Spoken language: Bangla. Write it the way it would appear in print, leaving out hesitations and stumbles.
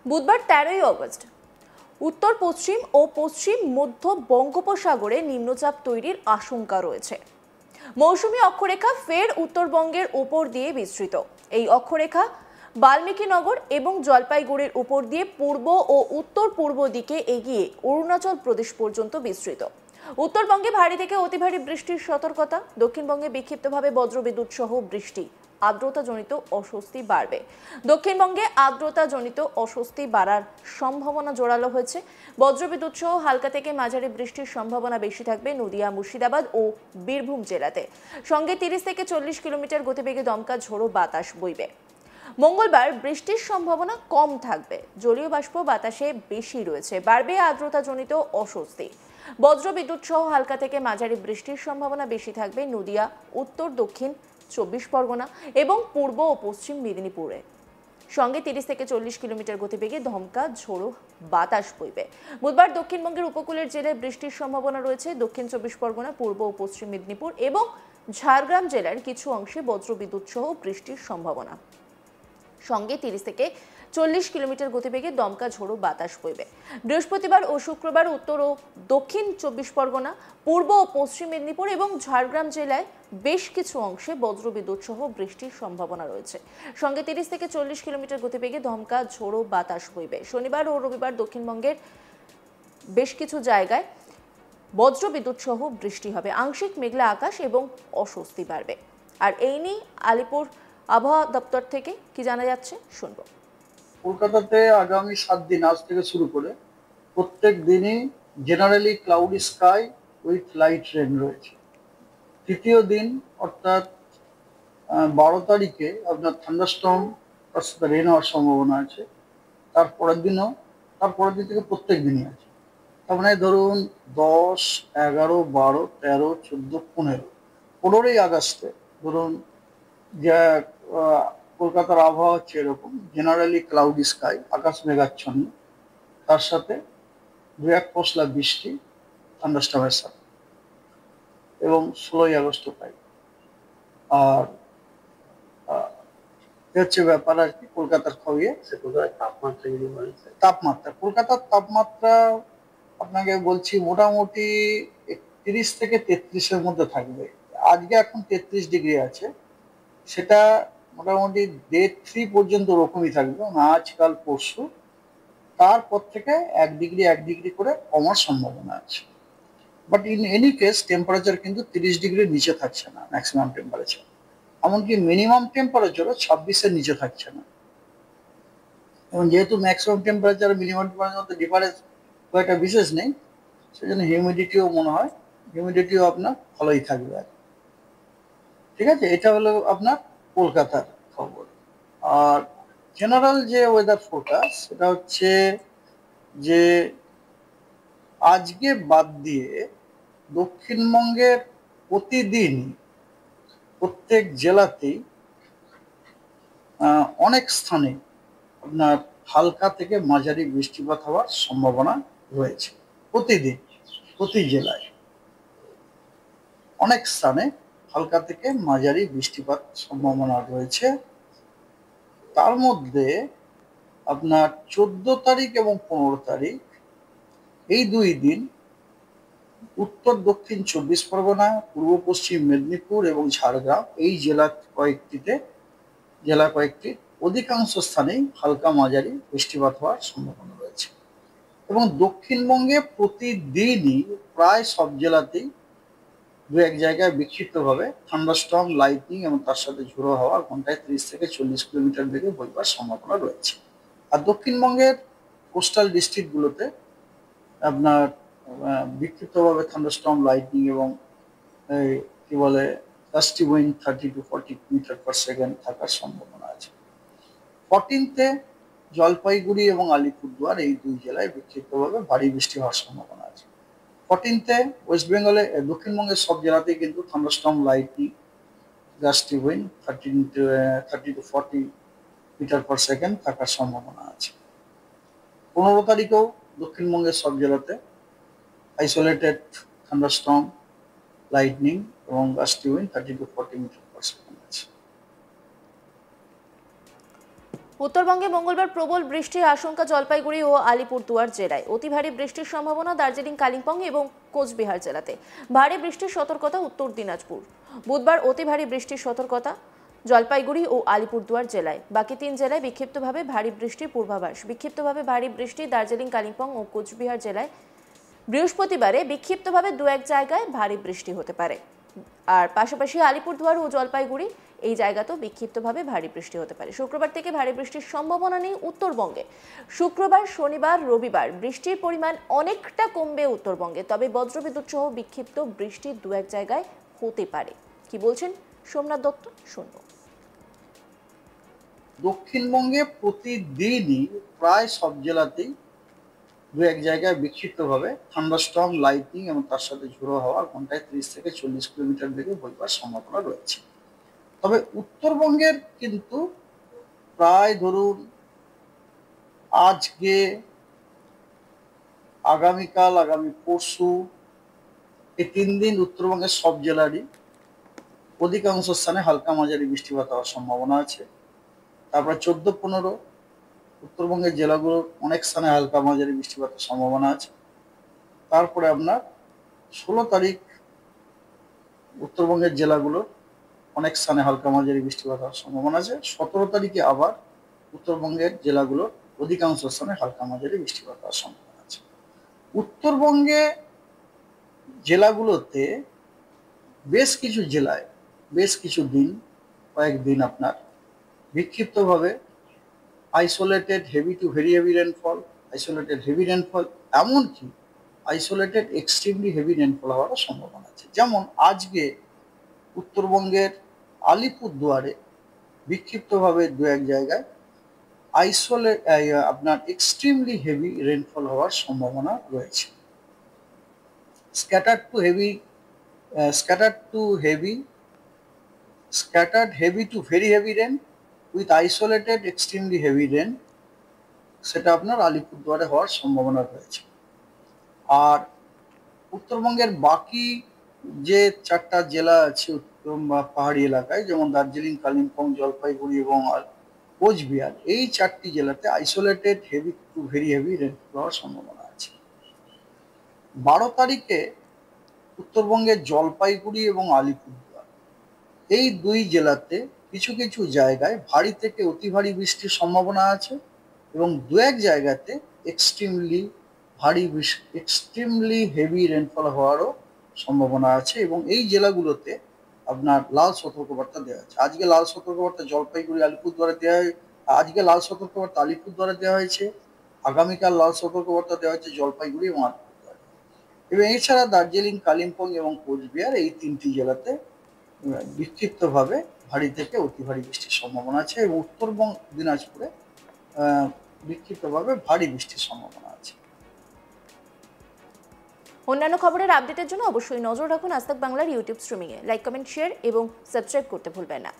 বুধবার 13ই অগস্ট উত্তর পশ্চিম ও পশ্চিম মধ্য বঙ্গোপসাগরে নিম্নচাপ তৈরির আশঙ্কা রয়েছে। মৌসুমী অক্ষরেখা ফের উত্তরবঙ্গের উপর দিয়ে বিস্তৃত। এই অক্ষরেখা বাল্মীকিনগর এবং জলপাইগুড়ির উপর দিয়ে পূর্ব ও উত্তর পূর্ব দিকে এগিয়ে অরুণাচল প্রদেশ পর্যন্ত বিস্তৃত। উত্তরবঙ্গে ভারী থেকে অতি ভারী বৃষ্টির সতর্কতা। দক্ষিণবঙ্গে বিক্ষিপ্তভাবে বজ্রবিদ্যুৎ সহ বৃষ্টি, আর্দ্রতাজনিত অস্বস্তি বাড়বে। দক্ষিণবঙ্গে আর্দ্রতাজনিত অস্বস্তি বাড়ার সম্ভাবনা জোরালো হয়েছে। বজ্রবিদ্যুৎ সহ হালকা থেকে মাঝারি বৃষ্টির সম্ভাবনা বেশি থাকবে নদিয়া, মুর্শিদাবাদ ও বীরভূম জেলাতে। সঙ্গে 30 থেকে 40 কিলোমিটার গতিবেগে দমকা ঝোড়ো বাতাস বইবে। মঙ্গলবার বৃষ্টির সম্ভাবনা কম থাকবে। জলীয় বাষ্প বাতাসে বেশি রয়েছে, বাড়বে আর্দ্রতাজনিত অস্বস্তি। বজ্রবিদ্যুৎ সহ হালকা থেকে মাঝারি বৃষ্টির সম্ভাবনা বেশি থাকবে নদিয়া, উত্তর দক্ষিণ 24 পরগনা এবং পূর্ব ও পশ্চিম মেদিনীপুরে। সঙ্গে 30 থেকে 40 কিলোমিটার গতিবেগে দমকা ঝোড়ো বাতাস বইবে। বুধবার দক্ষিণবঙ্গের উপকূলের জেলায় বৃষ্টির সম্ভাবনা রয়েছে। দক্ষিণ 24 পরগনা, পূর্ব ও পশ্চিম মেদিনীপুর এবং ঝাড়গ্রাম জেলার কিছু অংশে বজ্রবিদ্যুৎ সহ বৃষ্টির সম্ভাবনা। সঙ্গে 30 থেকে 40 কিলোমিটার গতিবেগে দমকা ঝোড়ো বাতাস বইবে। বৃহস্পতিবার ও শুক্রবার উত্তর ও দক্ষিণ 24 পরগনা, পূর্ব ও পশ্চিম মেদিনীপুর এবং ঝাড়গ্রাম জেলায় বেশ কিছু অংশে বজ্রবিদ্যুৎ সহ বৃষ্টির সম্ভাবনা রয়েছে। সঙ্গে 30 থেকে 40 কিলোমিটার গতিবেগে দমকা ঝোড়ো বাতাস বইবে। শনিবার ও রবিবার দক্ষিণবঙ্গের বেশ কিছু জায়গায় বজ্রবিদ্যুৎ সহ বৃষ্টি হবে। আংশিক মেঘলা আকাশ এবং অস্বস্তি বাড়বে। আর এই নিয়ে আলিপুর আবহাওয়া দপ্তর থেকে কি জানা যাচ্ছে শুনবো। কলকাতাতে আগামী 7 দিন আজ থেকে শুরু করে প্রত্যেক দিনই generally cloudy sky with light rain রয়েছে। তৃতীয় দিন অর্থাৎ 12 তারিখে আপনার থান্ডারস্টর্ম তার সাথে রেন হওয়ার সম্ভাবনা আছে। তারপরের দিন থেকে প্রত্যেক দিনই আছে। তার মানে ধরুন 10, 11, 12, 13, 14, 15, 15ই আগস্টে ধরুন যে কলকাতার আবহাওয়া হচ্ছে এরকম জেনারেলি ক্লাউডি স্কাই, আকাশ মেঘাচ্ছন্ন, তার সাথে দু এক পশলা বৃষ্টি থান্ডারস্টর্মের সাথে, এবং 16ই আগস্ট তাই। আর হচ্ছে ব্যাপার আর কি কলকাতার খবরে কলকাতার তাপমাত্রা আপনাকে বলছি মোটামুটি 31 থেকে 33-এর মধ্যে থাকবে। আজকে এখন 33 ডিগ্রি আছে, সেটা মোটামুটি ডে 3 পর্যন্ত ওরকমই থাকবে, আজ কাল পরশু। তারপর থেকে 1 ডিগ্রি করে কমার সম্ভাবনা আছে। But in any case temperature কিন্তু 30 ডিগ্রির নিচে থাকছে না ম্যাক্সিমাম টেম্পারেচার, এমনকি মিনিমাম টেম্পারেচারও 26-এর নিচে থাকছে না। এবং যেহেতু ম্যাক্সিমাম টেম্পারেচার মিনিমাম টেম্পারেচার মধ্যে ডিফারেন্স খুব একটা বিশেষ নেই, সেজন্য হিউমিডিটিও মনে হয় হিউমিডিটিও আপনার ভালোই থাকবে আর। ঠিক আছে, এটা হলো আপনার কলকাতার খবর। আর জেনারেল যে ওয়েদার ফোরকাস্ট সেটা হচ্ছে যে আজকে বাদ দিয়ে দক্ষিণবঙ্গের প্রতিদিন প্রত্যেক জেলাতেই অনেক স্থানে আপনার হালকা থেকে মাঝারি বৃষ্টিপাত হওয়ার সম্ভাবনা রয়েছে। প্রতিদিন প্রতি জেলায় অনেক স্থানে হালকা থেকে মাঝারি বৃষ্টিপাত সম্ভাবনা রয়েছে। তার মধ্যে আপনার 14 তারিখ এবং 15 তারিখ এই 2 দিন উত্তর দক্ষিণ 24 পরগনা, পূর্ব পশ্চিম মেদিনীপুর এবং ঝাড়গ্রাম এই জেলা কয়েকটি অধিকাংশ স্থানেই হালকা মাঝারি বৃষ্টিপাত হওয়ার সম্ভাবনা রয়েছে। এবং দক্ষিণবঙ্গে প্রতিদিনই প্রায় সব জেলাতেই দু এক জায়গায় বিক্ষিপ্তভাবে থান্ডারস্টর্ম, লাইটনিং এবং তার সাথে ঝোড়ো হাওয়া ঘন্টায় 30 থেকে 40 কিলোমিটার বেগে বইবার সম্ভাবনা রয়েছে। আর দক্ষিণবঙ্গের কোস্টাল ডিস্ট্রিক্টগুলোতে আপনার বিক্ষিপ্তভাবে থান্ডারস্টর্ম, লাইটনিং এবং কি বলে gusty wind 30 to 40 metre per second থাকার সম্ভাবনা আছে। 14-তে জলপাইগুড়ি এবং আলিপুরদুয়ার এই 2 জেলায় বিক্ষিপ্তভাবে ভারী বৃষ্টি হওয়ার সম্ভাবনা আছে। 14-তে ওয়েস্ট বেঙ্গলে দক্ষিণবঙ্গের সব জেলাতেই কিন্তু thunderstorm, lightning, gusty wind 30 to 40 metre per second থাকার সম্ভাবনা আছে। 15 তারিখেও দক্ষিণবঙ্গের সব জেলাতে আইসোলেটেড থান্ডারস্টর্ম, লাইটনিং এবং gusty wind 30 to 40 metre per second আছে। উত্তরবঙ্গে মঙ্গলবার প্রবল বৃষ্টির আশঙ্কা জলপাইগুড়ি ও আলিপুরদুয়ার জেলায়। অতি ভারী বৃষ্টির সম্ভাবনা দার্জিলিং, কালিম্পং এবং কোচবিহার জেলাতে। ভারী বৃষ্টির সতর্কতা উত্তর দিনাজপুর। বুধবার অতি ভারী বৃষ্টির সতর্কতা জলপাইগুড়ি ও আলিপুরদুয়ার জেলায়। বাকি 3 জেলায় বিক্ষিপ্তভাবে ভারী বৃষ্টির পূর্বাভাস। বিক্ষিপ্তভাবে ভারী বৃষ্টি দার্জিলিং, কালিম্পং ও কোচবিহার জেলায়। বৃহস্পতিবারে বিক্ষিপ্তভাবে 2-1 জায়গায় ভারী বৃষ্টি হতে পারে। আর পাশাপাশি আলিপুরদুয়ার ও জলপাইগুড়ি এই জায়গাতেও বিক্ষিপ্তভাবে ভারী বৃষ্টি হতে পারে। শুক্রবার থেকে ভারী বৃষ্টির সম্ভাবনা নেই উত্তরবঙ্গে। শুক্রবার, শনিবার, রবিবার বৃষ্টির পরিমাণ অনেকটা কমবে উত্তরবঙ্গে, তবে বজ্রবিদ্যুৎ সহ বিক্ষিপ্ত বৃষ্টি 2-1 জায়গায় হতে পারে। কি বলছেন সোমনাথ দত্ত, শুনবো। দক্ষিণবঙ্গে প্রতিদিনই প্রায় সব জেলাতেই 2-1 জায়গায় বিক্ষিপ্তভাবে থান্ডারস্টর্ম, লাইটনিং এবং তার সাথে ঝোড়ো হাওয়া ঘন্টায় 30 থেকে 40 কিলোমিটার বেগে বইবার সম্ভাবনা রয়েছে। তবে উত্তরবঙ্গের কিন্তু প্রায় ধরুন আজকে, আগামীকাল, আগামী পরশু, এই 3 দিন উত্তরবঙ্গের সব জেলারই অধিকাংশ স্থানে হালকা মাঝারি বৃষ্টিপাত হওয়ার সম্ভাবনা আছে। তারপরে 14-15 উত্তরবঙ্গের জেলাগুলোর অনেক স্থানে হালকা মাঝারি বৃষ্টিপাতের সম্ভাবনা আছে। তারপরে আপনার 16 তারিখ উত্তরবঙ্গের জেলাগুলোর অনেক স্থানে হালকা মাঝারি বৃষ্টিপাত হওয়ার সম্ভাবনা আছে। 17 তারিখে আবার উত্তরবঙ্গের জেলাগুলোর অধিকাংশ স্থানে হালকা মাঝারি বৃষ্টিপাত হওয়ার সম্ভাবনা আছে। উত্তরবঙ্গে জেলাগুলোতে বেশ কিছু জেলায় বেশ কিছু দিন, কয়েকদিন আপনার বিক্ষিপ্তভাবে isolated heavy to very heavy rainfall, isolated heavy rainfall, এমনকি আইসোলেটেড এক্সট্রিমলি হেভি রেনফল হওয়ার সম্ভাবনা আছে। যেমন আজকে উত্তরবঙ্গের আলিপুরদুয়ারে বিক্ষিপ্তভাবে 2-1 জায়গায় আপনার এক্সট্রিমলি হেভি রেনফল হওয়ার সম্ভাবনা রয়েছে। Scattered heavy to very heavy rain with isolated extremely heavy rain, সেটা আপনার আলিপুরদুয়ারে হওয়ার সম্ভাবনা রয়েছে। আর উত্তরবঙ্গের বাকি যে 4টা জেলা আছে পাহাড়ি এলাকায়, যেমন দার্জিলিং, কালিম্পং, জলপাইগুড়ি এবং কোচবিহার, এই 4টি জেলাতে isolated heavy to very heavy rainfall হওয়ার সম্ভাবনা আছে। 12 তারিখে উত্তরবঙ্গের জলপাইগুড়ি এবং আলিপুরদুয়ার, এই 2 জেলাতে কিছু কিছু জায়গায় ভারী থেকে অতি ভারী বৃষ্টির সম্ভাবনা আছে এবং 2-1 জায়গাতে এক্সট্রিমলি হেভি রেনফল হওয়ারও সম্ভাবনা আছে। এবং এই জেলাগুলোতে আপনার লাল সতর্কবার্তা দেওয়া আছে। আজকে লাল সতর্কবার্তা জলপাইগুড়ি, আলিপুরদুয়ারে দেওয়া হয়। আজকে লাল সতর্কবার্তা আলিপুরদুয়ারে দেওয়া হয়েছে। আগামীকাল লাল সতর্কবার্তা দেওয়া হচ্ছে জলপাইগুড়ি এবং আলিপুরদুয়ারে। এবং এছাড়া দার্জিলিং, কালিম্পং এবং কোচবিহার, এই 3টি জেলাতে বিক্ষিপ্তভাবে ভারী থেকে অতি ভারী বৃষ্টির সম্ভাবনা আছে এবং উত্তরবঙ্গ, দিনাজপুরে বিক্ষিপ্তভাবে ভারী বৃষ্টির সম্ভাবনা আছে। অন্যান্য খবরের আপডেটের জন্য অবশ্যই নজর রাখুন আজ তাক বাংলার ইউটিউব স্ট্রিমিংয়ে। লাইক, কমেন্ট, শেয়ার এবং সাবস্ক্রাইব করতে ভুলবেন না।